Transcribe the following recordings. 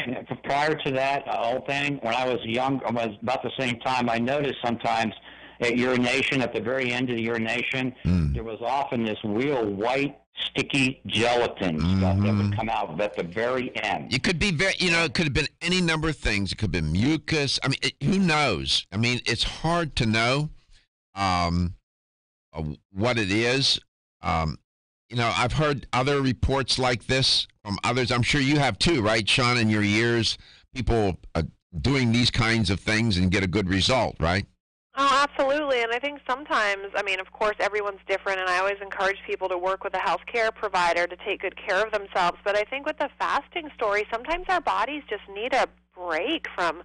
And prior to that whole thing, when I was young, I was about the same time, I noticed sometimes at urination, at the very end of the urination, there was often this real white, sticky gelatin stuff that would come out at the very end. It could be it could have been any number of things. It could have been mucus. I mean, who knows? I mean, it's hard to know what it is. I've heard other reports like this from others. I'm sure you have too, right, Shauna, in your years, people doing these kinds of things and get a good result, right? Oh, absolutely. And I think sometimes, of course, everyone's different, and I always encourage people to work with a healthcare provider to take good care of themselves. But I think with the fasting story, sometimes our bodies just need a break from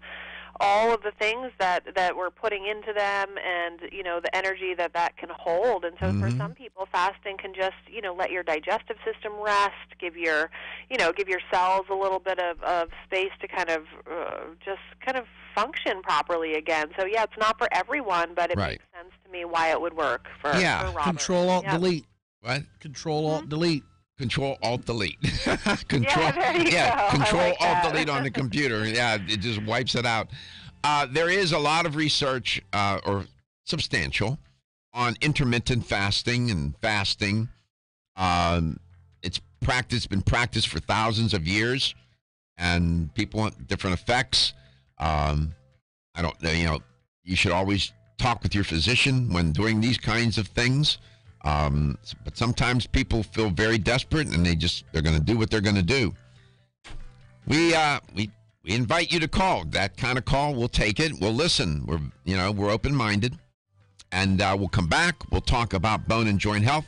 all of the things that we're putting into them, and the energy that can hold. And so for some people, fasting can just let your digestive system rest, give your cells a little bit of space to kind of function properly again. So yeah, it's not for everyone, but it makes sense to me why it would work for Robert. Control Alt Delete. What? Control Alt Delete. Control Alt Delete. Control Alt Delete on the computer. Yeah, it just wipes it out. There is a lot of research, or substantial, on intermittent fasting and fasting. It's been practiced for thousands of years, and people want different effects. I don't know. You should always talk with your physician when doing these kinds of things. But sometimes people feel very desperate, and they're going to do what they're going to do. We invite you to call. That kind of call, we'll take it. We'll listen. We're open-minded, and we'll come back. We'll talk about bone and joint health.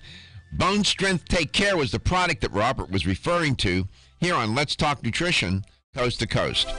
Bone Strength Take Care was the product that Robert was referring to here on Let's Talk Nutrition, Coast to Coast.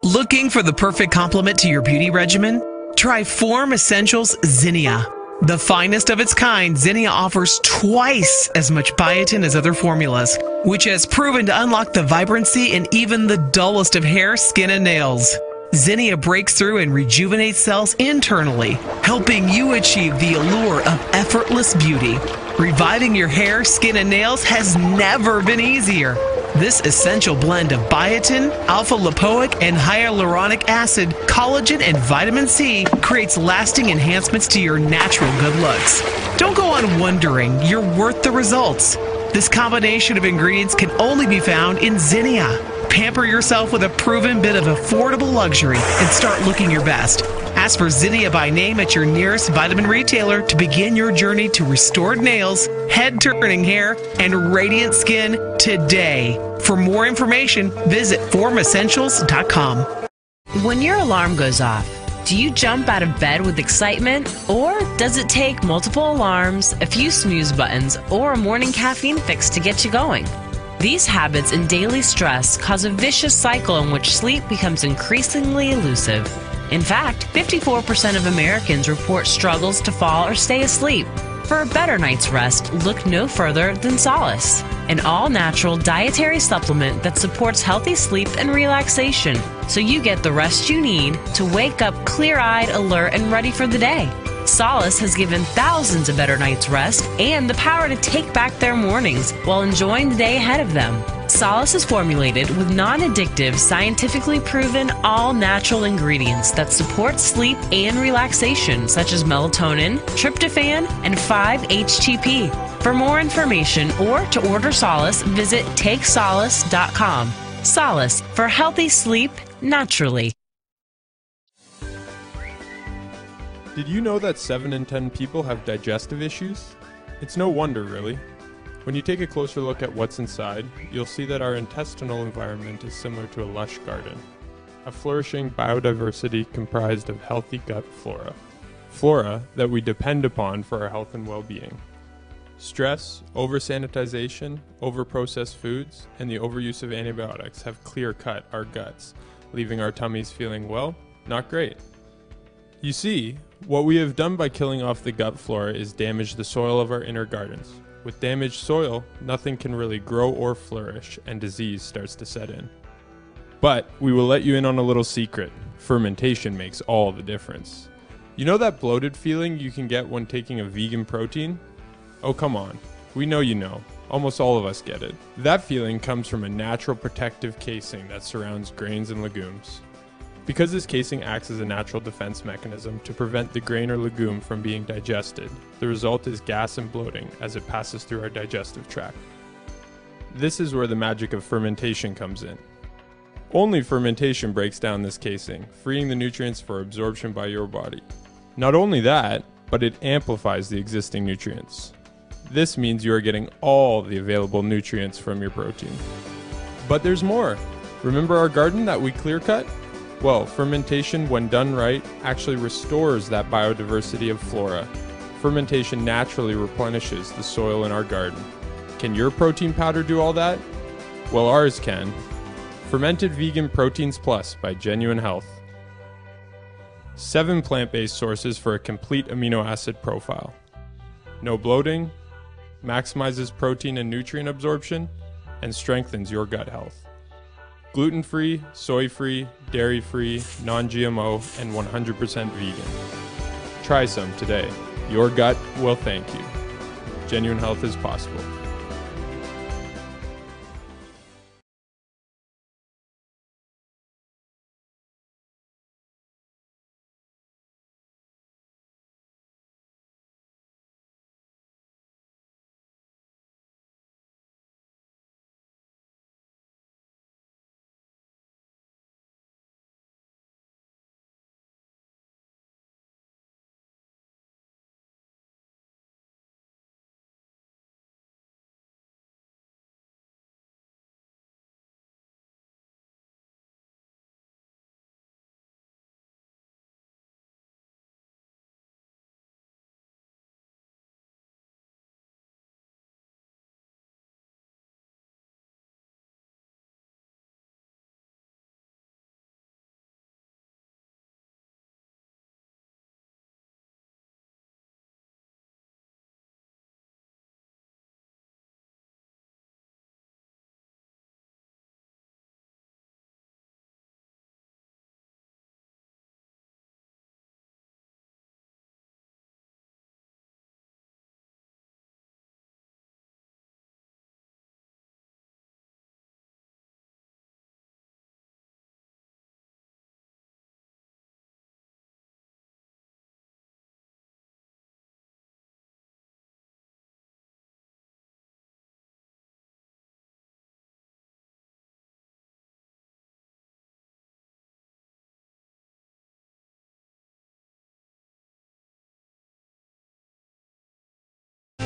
Looking for the perfect complement to your beauty regimen? Try Form Essentials Zinnia. The finest of its kind, Zinnia offers twice as much biotin as other formulas, which has proven to unlock the vibrancy in even the dullest of hair, skin, and nails. Zinnia breaks through and rejuvenates cells internally, helping you achieve the allure of effortless beauty. Reviving your hair, skin, and nails has never been easier. This essential blend of biotin, alpha-lipoic, and hyaluronic acid, collagen, and vitamin C creates lasting enhancements to your natural good looks. Don't go on wondering. You're worth the results. This combination of ingredients can only be found in Zinnia. Pamper yourself with a proven bit of affordable luxury and start looking your best. Ask for Zinnia by name at your nearest vitamin retailer to begin your journey to restored nails, head-turning hair, and radiant skin today. For more information, visit formessentials.com. When your alarm goes off, do you jump out of bed with excitement? Or does it take multiple alarms, a few snooze buttons, or a morning caffeine fix to get you going? These habits and daily stress cause a vicious cycle in which sleep becomes increasingly elusive. In fact, 54% of Americans report struggles to fall or stay asleep. For a better night's rest, look no further than Solace, an all-natural dietary supplement that supports healthy sleep and relaxation, so you get the rest you need to wake up clear-eyed, alert, and ready for the day. Solace has given thousands a better night's rest and the power to take back their mornings while enjoying the day ahead of them. Solace is formulated with non-addictive, scientifically proven, all-natural ingredients that support sleep and relaxation, such as melatonin, tryptophan, and 5-HTP. For more information or to order Solace, visit TakeSolace.com. Solace for healthy sleep naturally. Did you know that 7 in 10 people have digestive issues? It's no wonder, really. When you take a closer look at what's inside, you'll see that our intestinal environment is similar to a lush garden, a flourishing biodiversity comprised of healthy gut flora. Flora that we depend upon for our health and well-being. Stress, over-sanitization, over-processed foods, and the overuse of antibiotics have clear-cut our guts, leaving our tummies feeling, well, not great. You see, what we have done by killing off the gut flora is damage the soil of our inner gardens. With damaged soil, nothing can really grow or flourish, and disease starts to set in. But we will let you in on a little secret. Fermentation makes all the difference. You know that bloated feeling you can get when taking a vegan protein? Oh, come on. We know you know. Almost all of us get it. That feeling comes from a natural protective casing that surrounds grains and legumes. Because this casing acts as a natural defense mechanism to prevent the grain or legume from being digested, the result is gas and bloating as it passes through our digestive tract. This is where the magic of fermentation comes in. Only fermentation breaks down this casing, freeing the nutrients for absorption by your body. Not only that, but it amplifies the existing nutrients. This means you are getting all the available nutrients from your protein. But there's more. Remember our garden that we clear cut? Well, fermentation, when done right, actually restores that biodiversity of flora. Fermentation naturally replenishes the soil in our garden. Can your protein powder do all that? Well, ours can. Fermented Vegan Proteins Plus by Genuine Health. 7 plant-based sources for a complete amino acid profile. No bloating, maximizes protein and nutrient absorption, and strengthens your gut health. Gluten-free, soy-free, dairy-free, non-GMO, and 100% vegan. Try some today. Your gut will thank you. Genuine Health is possible.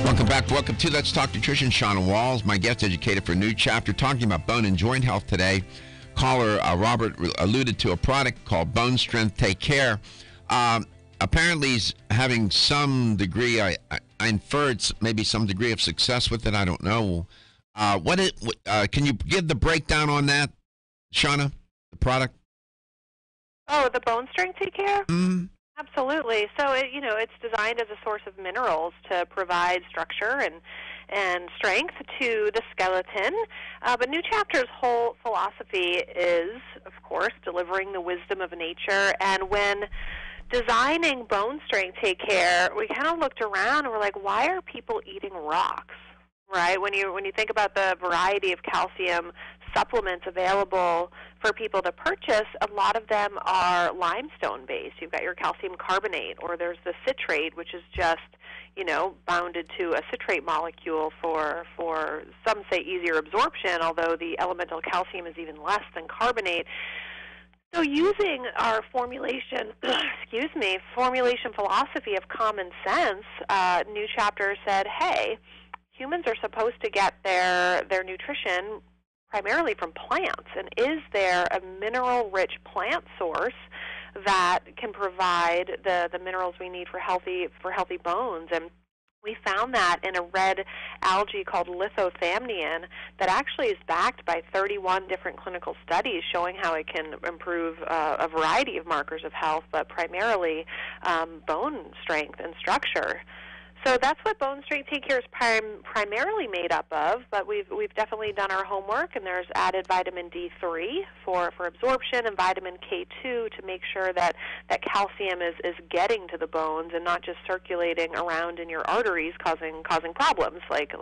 Welcome back. Welcome to Let's Talk Nutrition. Shauna Walls, my guest educator for New Chapter, talking about bone and joint health today. Caller Robert alluded to a product called Bone Strength Take Care. Apparently he's having some degree, I inferred maybe some degree of success with it. I don't know. Can you give the breakdown on that, Shauna, the product? Oh, the Bone Strength Take Care? Mm-hmm. Absolutely. So it's designed as a source of minerals to provide structure and strength to the skeleton. But New Chapter's whole philosophy is, of course, delivering the wisdom of nature. And when designing Bone Strength Take Care, we kind of looked around and we're like, why are people eating rocks? Right? When you think about the variety of calcium supplements available for people to purchase, a lot of them are limestone-based. You've got your calcium carbonate, or there's the citrate, which is just, bounded to a citrate molecule for some say easier absorption, although the elemental calcium is even less than carbonate. So using our formulation philosophy of common sense, New Chapter said, hey, humans are supposed to get their nutrition primarily from plants, and is there a mineral-rich plant source that can provide the minerals we need for healthy bones? And we found that in a red algae called lithothamnion that actually is backed by 31 different clinical studies showing how it can improve a variety of markers of health, but primarily bone strength and structure. So that's what Bone Strength Take Care is primarily made up of, but we've definitely done our homework, and there's added vitamin D3 for absorption and vitamin K2 to make sure that calcium is getting to the bones and not just circulating around in your arteries causing problems like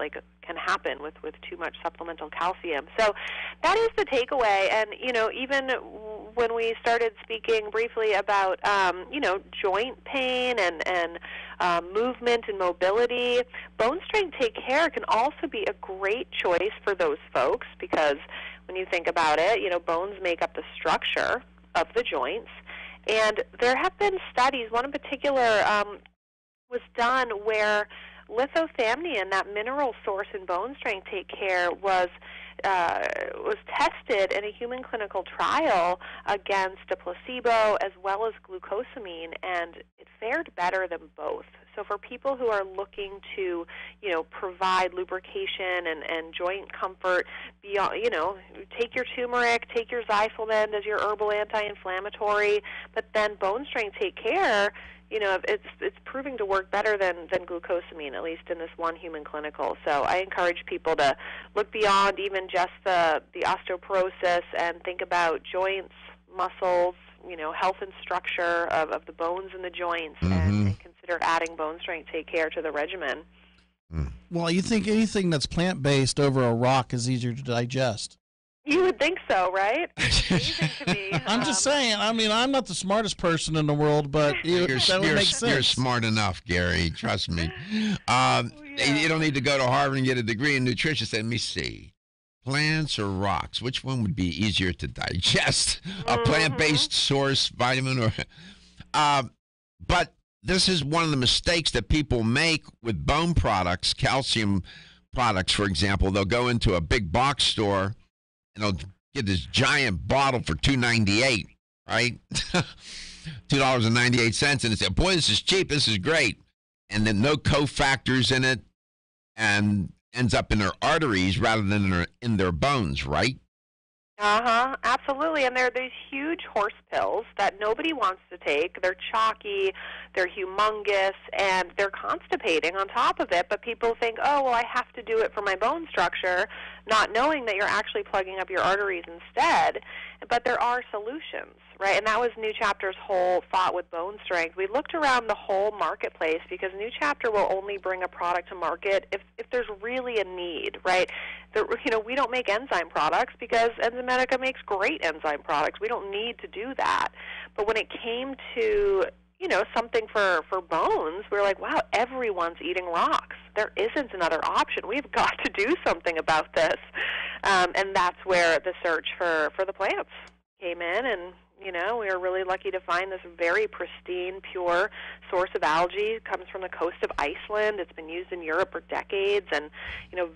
can happen with too much supplemental calcium. So that is the takeaway, and even when we started speaking briefly about joint pain and movement and mobility, Bone Strength Take Care can also be a great choice for those folks because when you think about it, bones make up the structure of the joints. And there have been studies, one in particular was done where lithothymnion, that mineral source in Bone Strength Take Care, was tested in a human clinical trial against a placebo as well as glucosamine, and it fared better than both. So for people who are looking to, provide lubrication and joint comfort, beyond, take your turmeric, take your Zyflamed as your herbal anti-inflammatory, but then Bone Strength Take Care, it's proving to work better than glucosamine, at least in this one human clinical. So I encourage people to look beyond even just the osteoporosis and think about joints, muscles, health and structure of the bones and the joints, and consider adding Bone Strength Take Care to the regimen. Well, you think anything that's plant-based over a rock is easier to digest? You would think so, right? Amazing to me. I'm just saying. I mean, I'm not the smartest person in the world, but that would make sense. You're smart enough, Gary. Trust me. You don't need to go to Harvard and get a degree in nutrition. Let me see. Plants or rocks? Which one would be easier to digest? A plant-based source, vitamin, or? But this is one of the mistakes that people make with bone products, calcium products, for example. They'll go into a big box store and they'll get this giant bottle for $2.98, right? $2.98, and they say, "Boy, this is cheap. This is great," and then no cofactors in it, and ends up in their arteries rather than in their bones, right? Absolutely. And they're these huge horse pills that nobody wants to take. They're chalky, they're humongous, and they're constipating on top of it. But people think, oh, well, I have to do it for my bone structure, not knowing that you're actually plugging up your arteries instead. But there are solutions, right? And that was New Chapter's whole thought with Bone Strength. We looked around the whole marketplace because New Chapter will only bring a product to market if there's really a need, right? We don't make enzyme products because Enzymedica makes great enzyme products. We don't need to do that. But when it came to something for bones, we were like, wow, everyone's eating rocks. There isn't another option. We've got to do something about this. And that's where the search for the plants came in, and we were really lucky to find this very pristine, pure source of algae. It comes from the coast of Iceland. It's been used in Europe for decades, and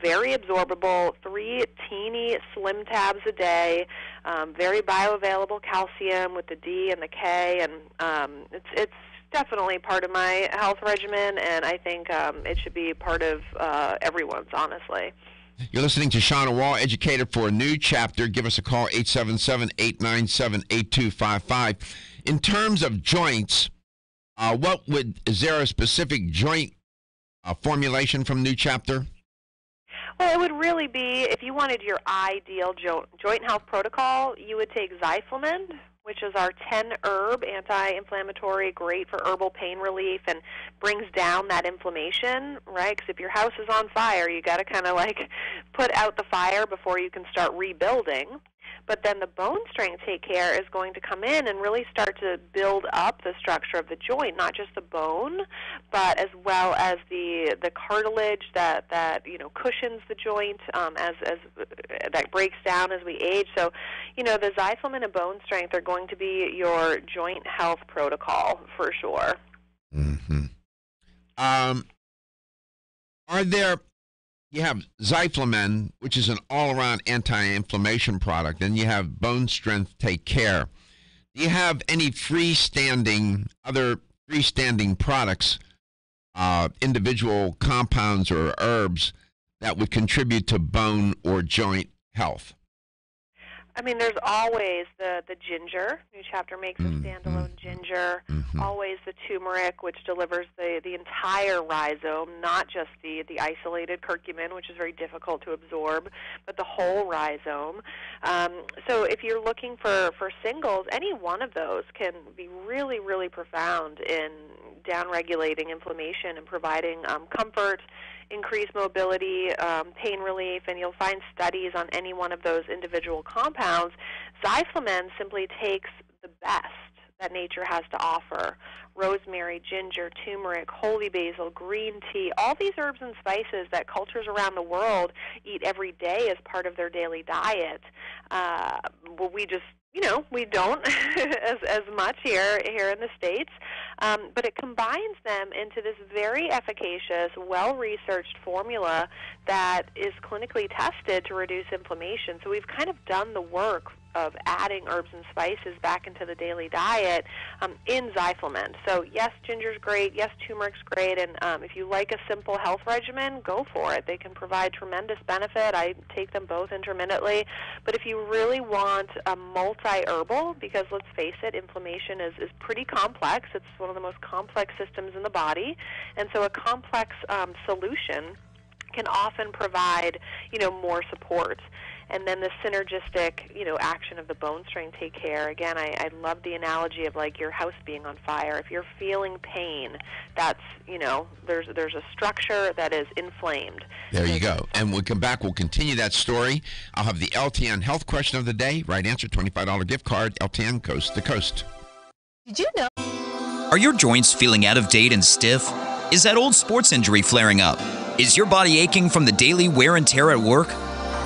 very absorbable. 3 teeny slim tabs a day. Very bioavailable calcium with the D and the K, and it's definitely part of my health regimen, and I think it should be part of everyone's, honestly. You're listening to Shauna Wall, educator for a New Chapter. Give us a call, 877-897-8255. In terms of joints, is there a specific joint formulation from New Chapter? Well, it would really be, if you wanted your ideal joint health protocol, you would take Zyflamed, which is our 10-herb anti-inflammatory, great for herbal pain relief, and brings down that inflammation, right? Because if your house is on fire, you got to kind of put out the fire before you can start rebuilding. But then the Bone Strength Take Care is going to come in and really start to build up the structure of the joint, not just the bone, but as well as the cartilage that cushions the joint as that breaks down as we age. So, the Zyflamed and Bone Strength are going to be your joint health protocol for sure. You have Zyflamed, which is an all-around anti-inflammation product, and you have Bone Strength Take Care. Do you have any other freestanding products, individual compounds or herbs that would contribute to bone or joint health? I mean, there's always the ginger. New Chapter makes a standalone ginger. Always the turmeric, which delivers the entire rhizome, not just the isolated curcumin, which is very difficult to absorb, but the whole rhizome. So if you're looking for singles, any one of those can be really, really profound in downregulating inflammation and providing comfort, increased mobility, pain relief, and you'll find studies on any one of those individual compounds. Zyflamen simply takes the best that nature has to offer. Rosemary, ginger, turmeric, holy basil, green tea, all these herbs and spices that cultures around the world eat every day as part of their daily diet. Well, we just, we don't as much here in the States, but it combines them into this very efficacious, well-researched formula that is clinically tested to reduce inflammation. So we've kind of done the work of adding herbs and spices back into the daily diet in Zyflamen. So yes, ginger's great, yes, turmeric's great, and if you like a simple health regimen, go for it. They can provide tremendous benefit. I take them both intermittently. But if you really want a multi-herbal, because let's face it, inflammation is pretty complex. It's one of the most complex systems in the body, and so a complex solution can often provide, more support. And then the synergistic, action of the bone strength take care. Again, I love the analogy of like your house being on fire. If you're feeling pain, that's, there's a structure that is inflamed. There you go. And when we come back, we'll continue that story. I'll have the LTN health question of the day. Right answer, $25 gift card, LTN coast to coast. Did you know? Are your joints feeling out of date and stiff? Is that old sports injury flaring up? Is your body aching from the daily wear and tear at work?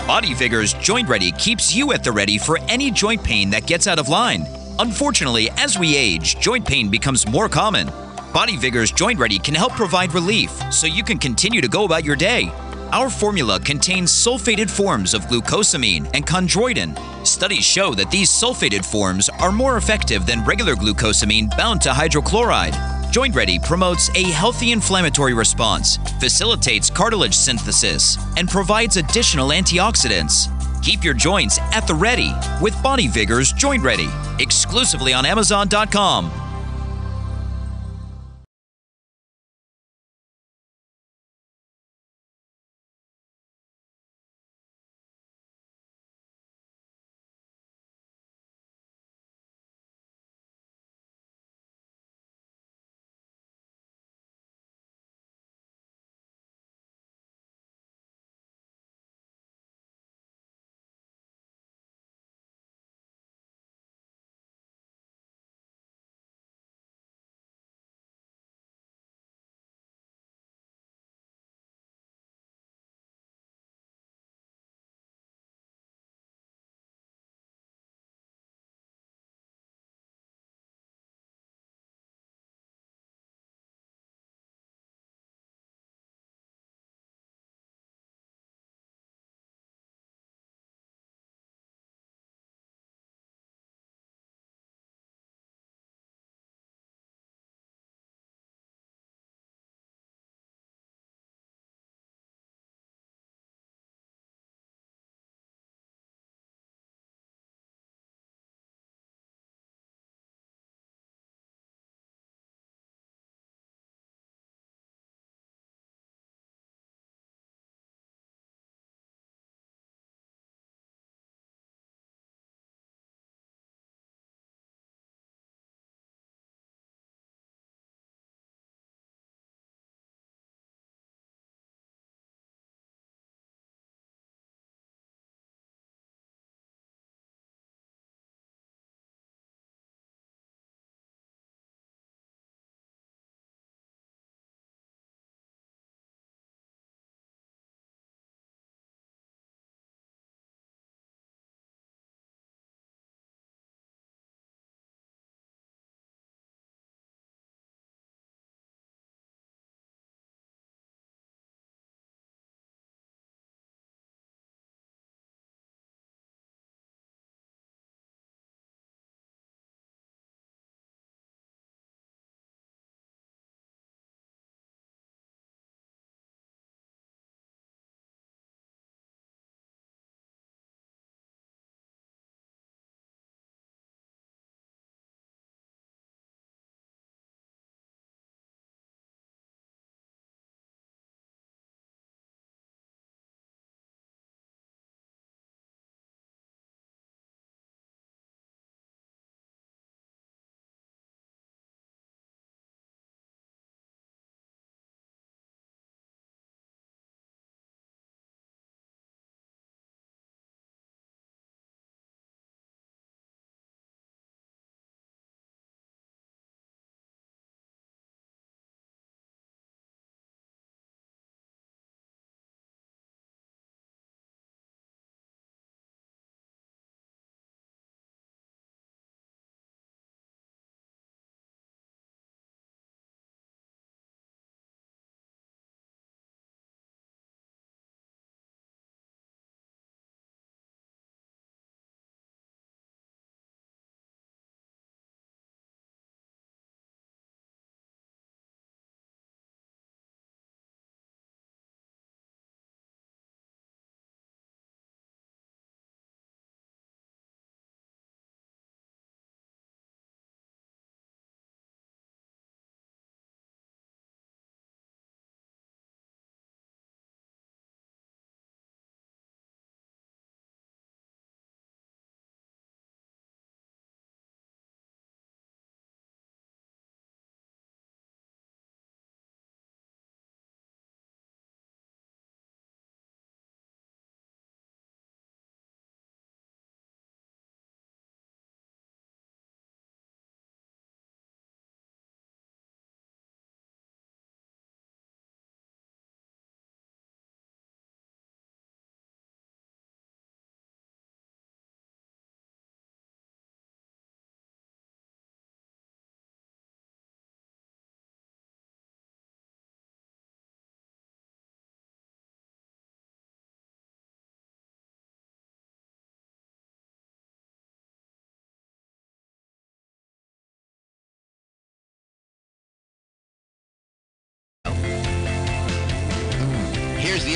Body Vigor's Joint Ready keeps you at the ready for any joint pain that gets out of line. Unfortunately, as we age, joint pain becomes more common. Body Vigor's Joint Ready can help provide relief so you can continue to go about your day. Our formula contains sulfated forms of glucosamine and chondroitin. Studies show that these sulfated forms are more effective than regular glucosamine bound to hydrochloride. Joint Ready promotes a healthy inflammatory response, facilitates cartilage synthesis, and provides additional antioxidants. Keep your joints at the ready with Body Vigor's Joint Ready, exclusively on Amazon.com.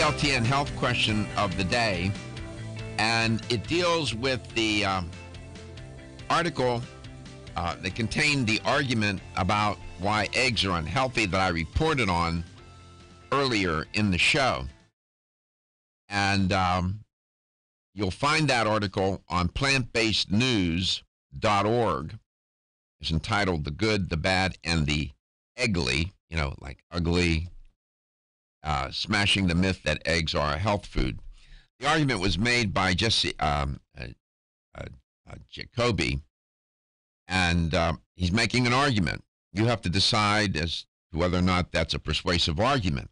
ELTN health question of the day, and it deals with the article that contained the argument about why eggs are unhealthy that I reported on earlier in the show. And you'll find that article on plantbasednews.org. It's entitled The Good, the Bad, and the Eggly, like ugly, smashing the myth that eggs are a health food. The argument was made by Jesse Jacoby, and he's making an argument. You have to decide as to whether or not that's a persuasive argument.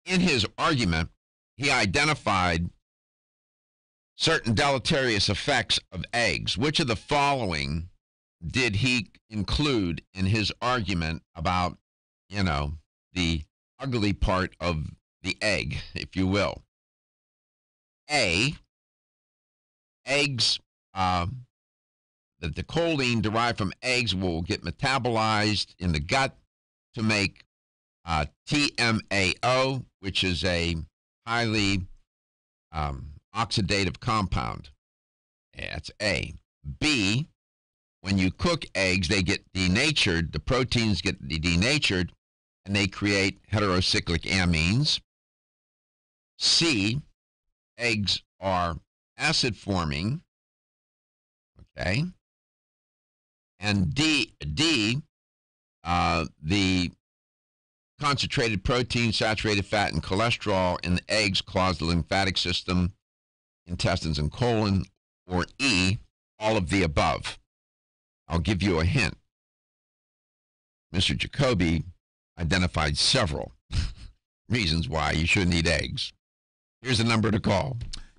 In his argument, he identified certain deleterious effects of eggs. Which of the following did he include in his argument about, the ugly part of the egg, if you will? A, eggs, that the choline derived from eggs will get metabolized in the gut to make TMAO, which is a highly oxidative compound. That's A. B, when you cook eggs, they get denatured, the proteins get denatured, and they create heterocyclic amines. C, eggs are acid forming. Okay. And D, the concentrated protein, saturated fat, and cholesterol in the eggs cause the lymphatic system, intestines, and colon. Or E, all of the above. I'll give you a hint. Mr. Jacoby identified several reasons why you shouldn't eat eggs. Here's the number to call.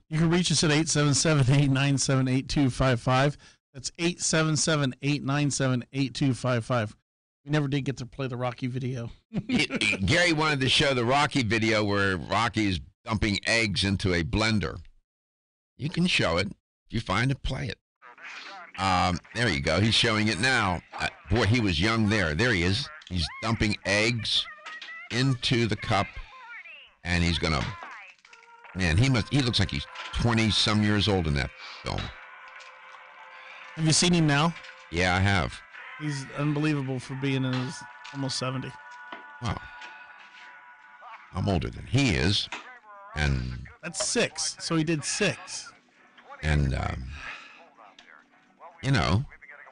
You can reach us at 877-897-8255. That's 877-897-8255. We never did get to play the Rocky video. Gary wanted to show the Rocky video where Rocky's dumping eggs into a blender. You can show it. If you find it, play it. There you go. He's showing it now. Boy, he was young there. There he is. He's dumping eggs into the cup, and he's going to... Man, he looks like he's 20-some years old in that film. Have you seen him now? Yeah, I have. He's unbelievable for being in his almost 70. Wow. I'm older than he is. And that's 6. So he did 6. And,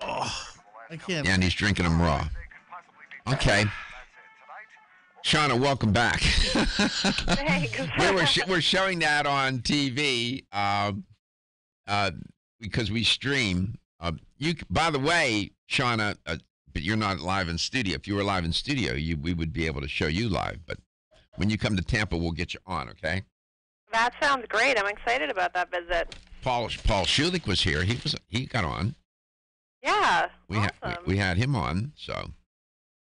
Oh, I can't. Yeah, and he's drinking them raw. Okay. Shauna, welcome back. Thanks. we're showing that on TV because we stream. By the way, Shauna, but you're not live in studio. If you were live in studio, we would be able to show you live. But when you come to Tampa, we'll get you on. Okay. That sounds great. I'm excited about that visit. Paul Schulich was here. He got on. Yeah. Awesome. We had him on. So,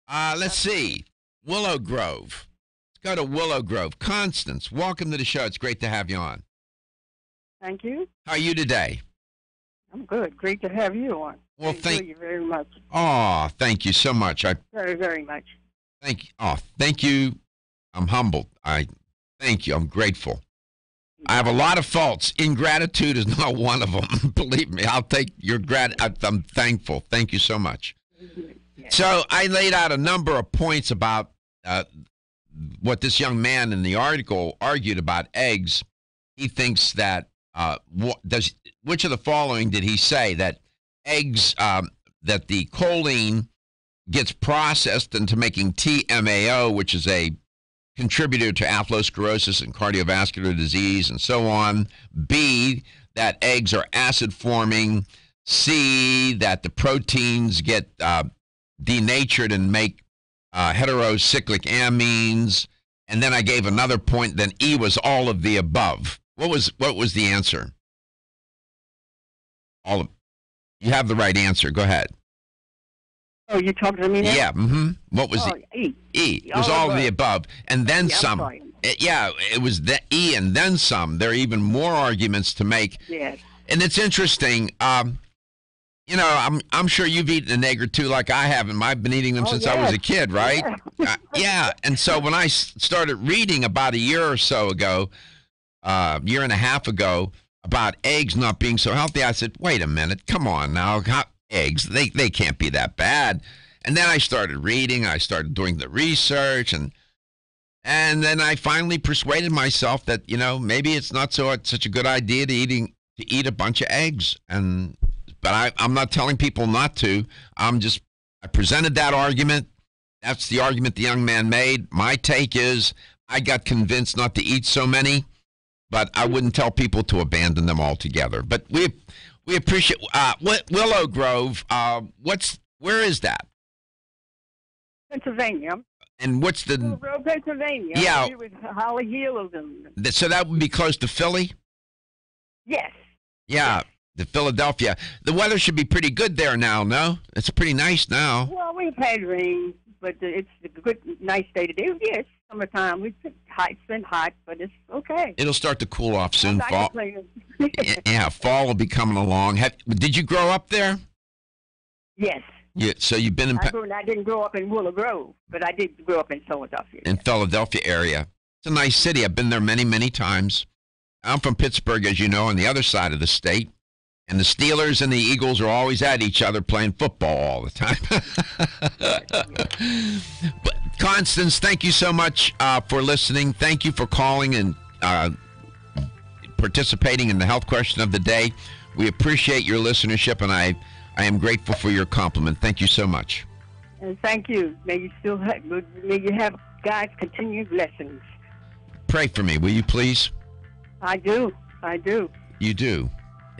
let's see. Willow Grove. Let's go to Willow Grove. Constance, welcome to the show. It's great to have you on. Thank you. How are you today? I'm good. Great to have you on. Well, thank you very much. Oh, thank you so much. Very, very much. Thank you. I'm humbled. Thank you. I'm grateful. I have a lot of faults. Ingratitude is not one of them. Believe me, I'll take your I'm thankful. Thank you so much. Yes. So I laid out a number of points about what this young man in the article argued about eggs. He thinks that which of the following did he say that eggs that the choline gets processed into making TMAO, which is a contributor to atherosclerosis and cardiovascular disease and so on. B, that eggs are acid forming. C, that the proteins get denatured and make heterocyclic amines. And then I gave another point. Then E was all of the above. What was the answer? You have the right answer. Go ahead. Oh, you talking to me now? Yeah. Mm-hmm. What was it? E. It was all of the above, and then some. It was the E and then some. There are even more arguments to make. Yes. And it's interesting. You know, I'm sure you've eaten an egg or two like I have, and I've been eating them since I was a kid, right? Yeah. And so when I started reading about a year or so ago, year and a half ago, about eggs not being so healthy, I said, wait a minute, come on now, eggs, they can't be that bad. And then I started reading, I started doing the research, and then I finally persuaded myself that, you know, maybe it's not such a good idea to eat a bunch of eggs. But I'm not telling people not to. I presented that argument. That's the argument the young man made. My take is I got convinced not to eat so many, but I wouldn't tell people to abandon them altogether. But we appreciate Willow Grove. Where is that? Pennsylvania. And what's the Willow Grove, Pennsylvania. Yeah. With Holly Hills and. So that would be close to Philly? Yes. Yeah. The Philadelphia. The weather should be pretty good there now, no? It's pretty nice now. Well, we've had rain, but it's a good, nice day today. Yes, summertime. It's been hot, but it's okay. It'll start to cool off soon. I'm Fall. Yeah, fall will be coming along. Did you grow up there? Yes. Yeah. So you've been in. I didn't grow up in Willow Grove, but I did grow up in Philadelphia. In Philadelphia area. It's a nice city. I've been there many, many times. I'm from Pittsburgh, as you know, on the other side of the state. And the Steelers and the Eagles are always at each other playing football all the time. But Constance, thank you so much for listening. Thank you for calling and participating in the health question of the day. We appreciate your listenership, and I am grateful for your compliment. Thank you so much. And thank you. May you have God's continued blessings. Pray for me, will you please? I do. You do.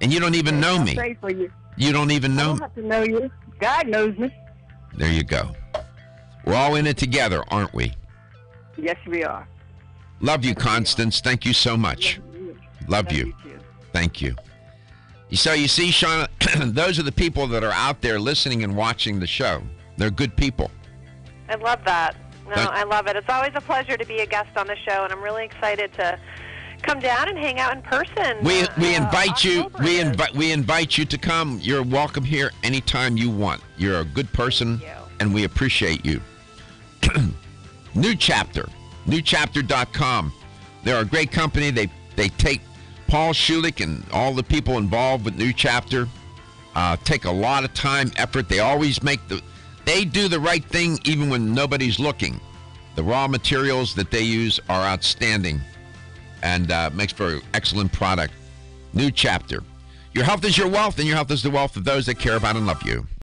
And you don't even know me. Pray for you. You don't even know me. I don't have to know you. God knows me. There you go. We're all in it together, aren't we? Yes, we are. Love you, Constance. Thank you so much. Love you. Thank you. So you see, Shauna, those are the people that are out there listening and watching the show. They're good people. I love that. I love it. It's always a pleasure to be a guest on the show, and I'm really excited to come down and hang out in person. We invite you. We invite you to come. You're welcome here anytime you want. You're a good person, and we appreciate you. New Chapter, newchapter.com. They're a great company. They take Paul Schulich and all the people involved with New Chapter. Take a lot of time, effort. They always they do the right thing even when nobody's looking. The raw materials that they use are outstanding. And makes for an excellent product. New Chapter. Your health is your wealth, and your health is the wealth of those that care about and love you.